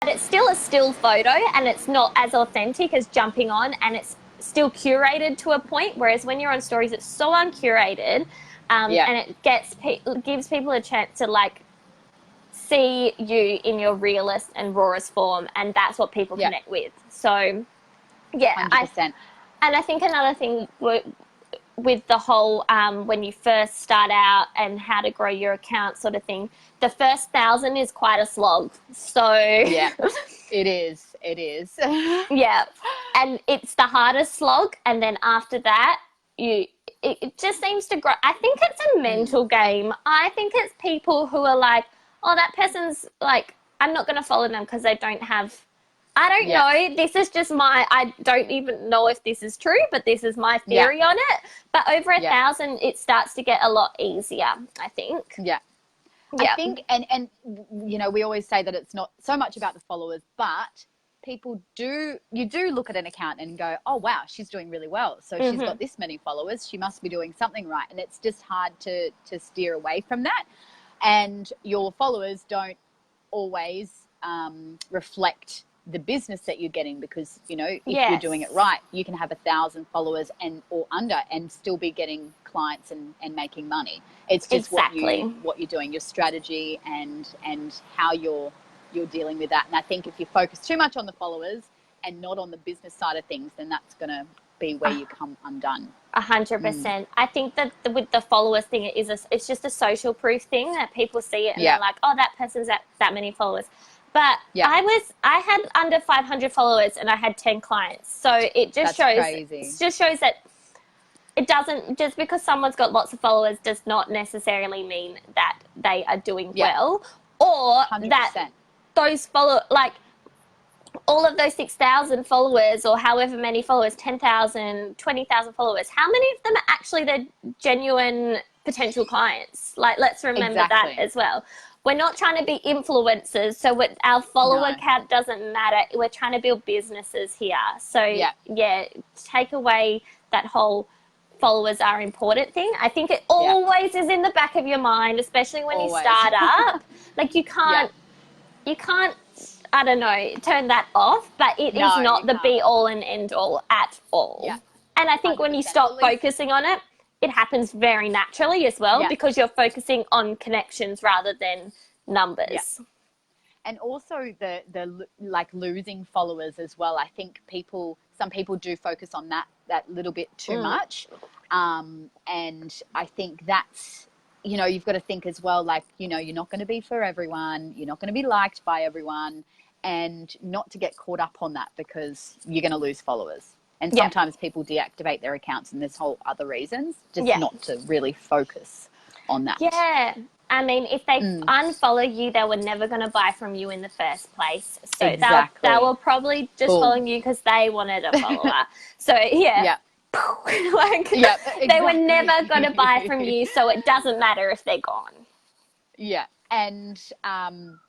it's still a still photo and it's not as authentic as jumping on, and it's still curated to a point, whereas when you're on stories it's so uncurated, and it gives people a chance to like see you in your realest and rawest form, and that's what people connect with. So yeah, 100%. And I think another thing with the whole when you first start out and how to grow your account sort of thing, the first 1,000 is quite a slog. So yeah, it is. yeah, and it's the hardest slog, and then after that it just seems to grow. I think it's a mental game. I think it's people who are like, oh, that person's like, I'm not going to follow them because they don't have, I don't know. This is just I don't even know if this is true, but this is my theory on it. But over 1,000, it starts to get a lot easier, I think. Yeah. I think, and you know, we always say that it's not so much about the followers, but you do look at an account and go, oh, wow, she's doing really well. So she's got this many followers. She must be doing something right. And it's just hard to steer away from that. And your followers don't always reflect the business that you're getting, because, you know, if you're doing it right, you can have 1,000 followers or under and still be getting clients and making money. It's just what you're doing, your strategy and how you're dealing with that. And I think if you focus too much on the followers and not on the business side of things, then that's going to be where you come undone. 100%. I think that with the followers thing, it's just a social proof thing that people see it and they're like, oh, that person's that many followers. But I had under 500 followers and I had 10 clients. So it just shows that it doesn't, just because someone's got lots of followers does not necessarily mean that they are doing well, or 100%. that those like all of those 6,000 followers or however many followers, 10,000, 20,000 followers, how many of them are actually the genuine potential clients? Like, let's remember that as well. We're not trying to be influencers, so our follower count doesn't matter. We're trying to build businesses here. So, take away that whole followers are important thing. I think it always is in the back of your mind, especially when you start up. Like, you can't, I don't know, turn that off, but it is not the be-all and end-all at all. Yeah. And I think when you stop focusing on it, it happens very naturally as well, because you're focusing on connections rather than numbers. Yeah. And also the like losing followers as well. I think some people do focus on that little bit too much. And I think that's, you know, you've got to think as well, like, you know, you're not going to be for everyone. You're not going to be liked by everyone, and not to get caught up on that, because you're going to lose followers. And sometimes people deactivate their accounts and there's whole other reasons, just not to really focus on that. Yeah. I mean, if they unfollow you, they were never going to buy from you in the first place. So they were probably just following you because they wanted a follower. So, they were never going to buy from you, so it doesn't matter if they're gone. Yeah. And I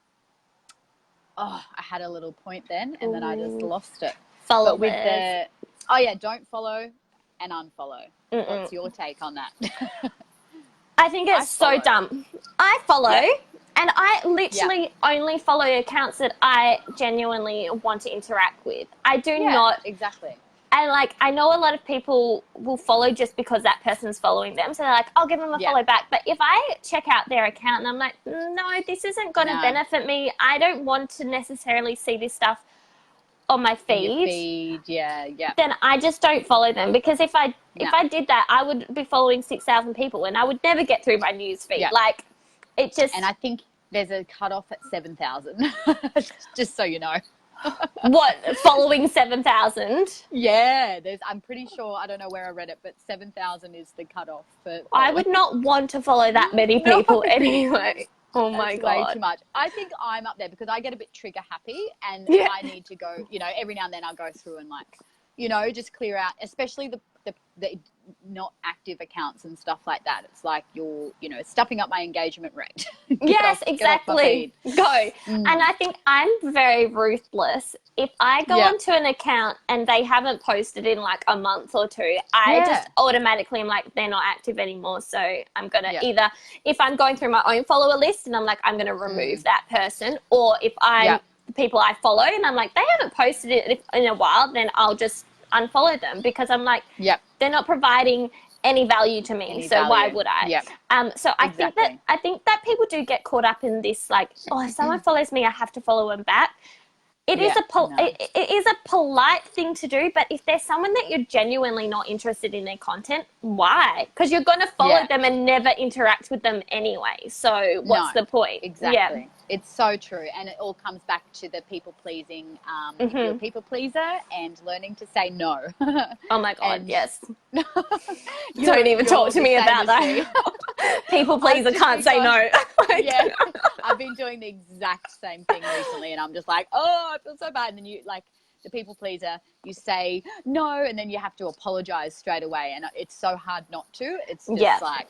had a little point then, and then I just lost it. Followers. But with don't follow and unfollow. What's your take on that? I think it's so dumb. I follow, and I literally only follow accounts that I genuinely want to interact with. I do not. Exactly. And, like, I know a lot of people will follow just because that person's following them. So they're like, I'll give them a follow back. But if I check out their account and I'm like, no, this isn't going to benefit me. I don't want to necessarily see this stuff on my feed. Then I just don't follow them, because if I did that, I would be following 6,000 people and I would never get through my news feed. Like, it just. And I think there's a cutoff at 7,000, just so you know. What, following 7,000? Yeah, I'm pretty sure, I don't know where I read it, but 7,000 is the cutoff. I would not want to follow that many people anyway. Oh my God. Way too much. I think I'm up there because I get a bit trigger happy, and I need to go, you know, every now and then I'll go through and, like, you know, just clear out, especially the not active accounts and stuff like that. It's like you're, you know, stepping up my engagement rate. Exactly. Go. And I think I'm very ruthless. If I go onto an account and they haven't posted in like a month or two, I just automatically am like, they're not active anymore. So I'm going to either, if I'm going through my own follower list and I'm like, I'm going to remove that person, or if I'm the people I follow, and I'm like, they haven't posted it in a while, then I'll just unfollow them, because I'm like, they're not providing any value to me, so why would I? So I think that people do get caught up in this, like, oh, if someone follows me, I have to follow them back. It is it is a polite thing to do, but if there's someone that you're genuinely not interested in their content, why? Because you're going to follow them and never interact with them anyway. So what's the point? Exactly. It's so true. And it all comes back to the people pleasing. If you're a people pleaser, and learning to say no. Oh my God, yes. Don't even talk to me about that. People pleaser can't say no. I've been doing the exact same thing recently, and I'm just like, oh, I feel so bad. And then you, like, the people pleaser, you say no, and then you have to apologize straight away, and it's so hard not to. It's just like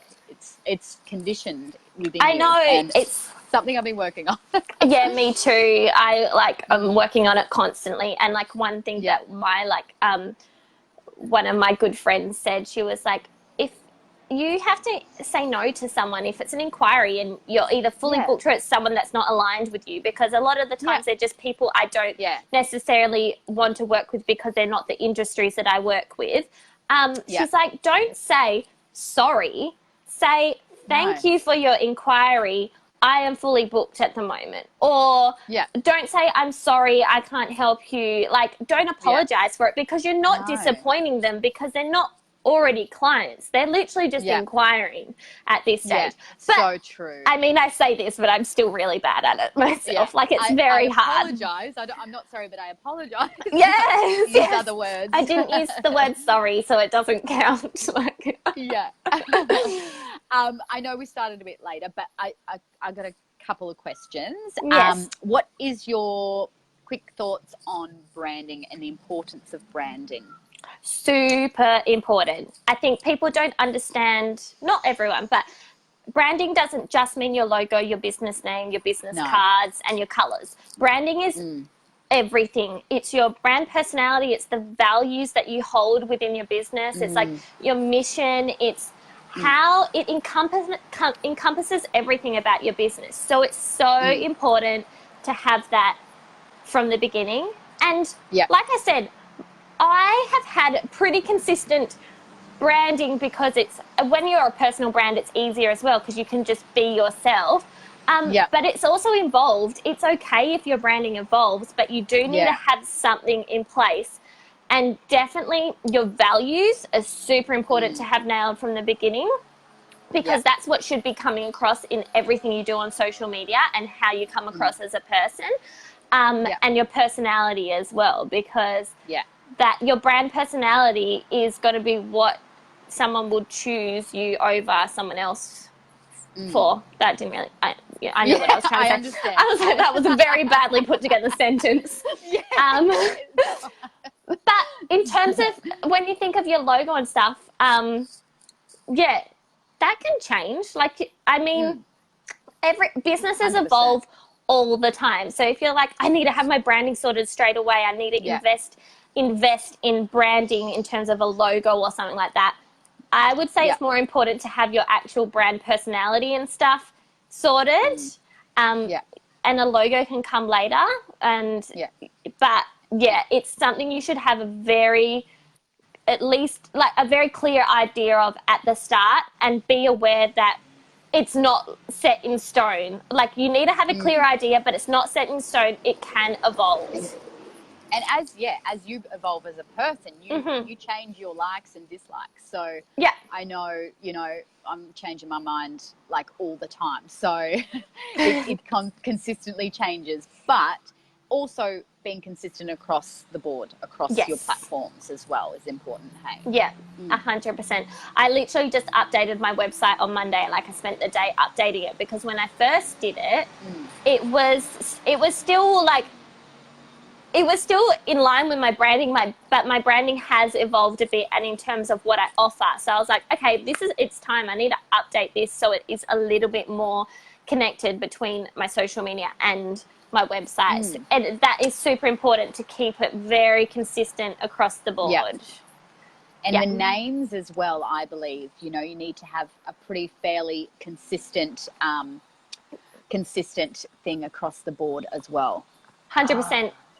it's conditioned within you. I know, and it's something I've been working on. Yeah, me too. I'm working on it constantly, and like one thing that one of my good friends said, she was like, if you have to say no to someone if it's an inquiry and you're either fully booked or it's someone that's not aligned with you, because a lot of the times they're just people I don't necessarily want to work with because they're not the industries that I work with. She's like, don't say sorry, say thank you for your inquiry, I am fully booked at the moment. Or don't say, I'm sorry, I can't help you. Like, don't apologize for it, because you're not disappointing them, because they're not already clients. They're literally just inquiring at this stage. But, so true. I mean, I say this, but I'm still really bad at it myself. Like, it's very hard. I apologize. I'm not sorry, but I apologize. Yes. Use other words. I didn't use the word sorry, so it doesn't count. I know we started a bit later, but I got a couple of questions. Yes. What is your quick thoughts on branding and the importance of branding? Super important. I think people don't understand, not everyone, but branding doesn't just mean your logo, your business name, your business cards, and your colors. Branding is everything. It's your brand personality. It's the values that you hold within your business. It's like your mission. It's how it encompasses everything about your business. So it's so important to have that from the beginning. And like I said, I have had pretty consistent branding, because it's, when you're a personal brand, it's easier as well, because you can just be yourself. But it's also involved. It's okay if your branding evolves, but you do need to have something in place. And definitely your values are super important to have nailed from the beginning, because that's what should be coming across in everything you do on social media, and how you come across as a person, and your personality as well, because that your brand personality is going to be what someone will choose you over someone else for. That didn't really, I know what I was trying to say. Understand. I was like, that was a very badly put together sentence. But in terms of when you think of your logo and stuff, that can change. Like, I mean, every businesses 100%. Evolve all the time. So if you're like, I need to have my branding sorted straight away, I need to invest in branding in terms of a logo or something like that, I would say it's more important to have your actual brand personality and stuff sorted. And a logo can come later. And but it's something you should have at least a very clear idea of at the start, and be aware that it's not set in stone. Like, you need to have a clear idea, but it's not set in stone. It can evolve. And as you evolve as a person, you change your likes and dislikes. So I know, I'm changing my mind like all the time. So it consistently changes, but also being consistent across the board, across your platforms as well, is important. Hey. Yeah, 100%. I literally just updated my website on Monday. Like, I spent the day updating it, because when I first did it, it was still like, it was still in line with my branding, but my branding has evolved a bit, and in terms of what I offer. So I was like, okay, it's time. I need to update this so it is a little bit more connected between my social media and my website. And that is super important, to keep it very consistent across the board. And the names as well, I believe, you need to have a pretty fairly consistent thing across the board as well. 100%.